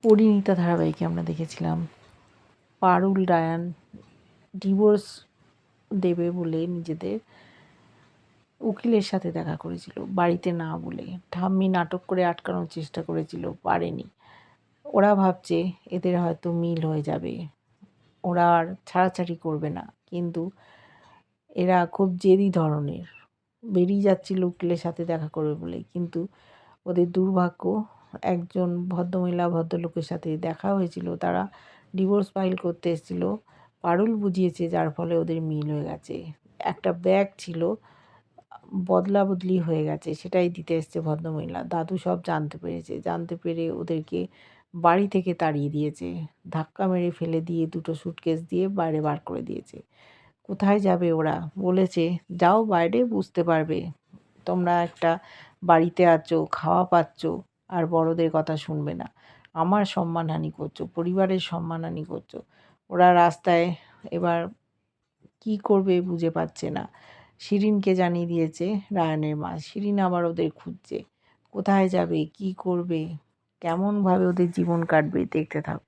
পরিণীতা ধারাবাহিকে আমরা দেখেছিলাম পারুল রায়ান ডিভোর্স দেবে বলে নিজেদের উকিলের সাথে দেখা করেছিল, বাড়িতে না বলে। ঠাম্মি নাটক করে আটকানোর চেষ্টা করেছিল, পারেনি। ওরা ভাবছে এদের হয়তো মিল হয়ে যাবে, ওরা আর ছাড়াছাড়ি করবে না, কিন্তু এরা খুব জেদি ধরনের। বেরিয়ে যাচ্ছিল উকিলের সাথে দেখা করবে বলে, কিন্তু ওদের দুর্ভাগ্য একজন ভদ্রমহিলা ভদ্রলোকের সাথে দেখা হয়েছিল, তারা ডিভোর্স ফাইল করতে এসেছিল। পারুল বুঝিয়েছে, যার ফলে ওদের মিল হয়ে গেছে। একটা ব্যাগ ছিল, বদলা বদলি হয়ে গেছে, সেটাই দিতে এসছে ভদ্রমহিলা। দাদু সব জানতে পেরেছে, জানতে পেরে ওদেরকে বাড়ি থেকে তাড়িয়ে দিয়েছে, ধাক্কা মেরে ফেলে দিয়ে দুটো সুটকেস দিয়ে বাইরে বার করে দিয়েছে। কোথায় যাবে ওরা? বলেছে যাও বাইরে, বুঝতে পারবে। তোমরা একটা বাড়িতে আছো, খাওয়া পাচ্ছ, আর বড়দের কথা শুনবে না। আমার সম্মানহানি করছো, পরিবারের সম্মানহানি করছো। ওরা রাস্তায় এবার কি করবে বুঝে পাচ্ছে না। শিরিনকে জানিয়ে দিয়েছে রায়ানের মা। শিরিন আবার ওদের খুঁজছে। কোথায় যাবে, কি করবে, কেমনভাবে ওদের জীবন কাটবে, দেখতে থাকো।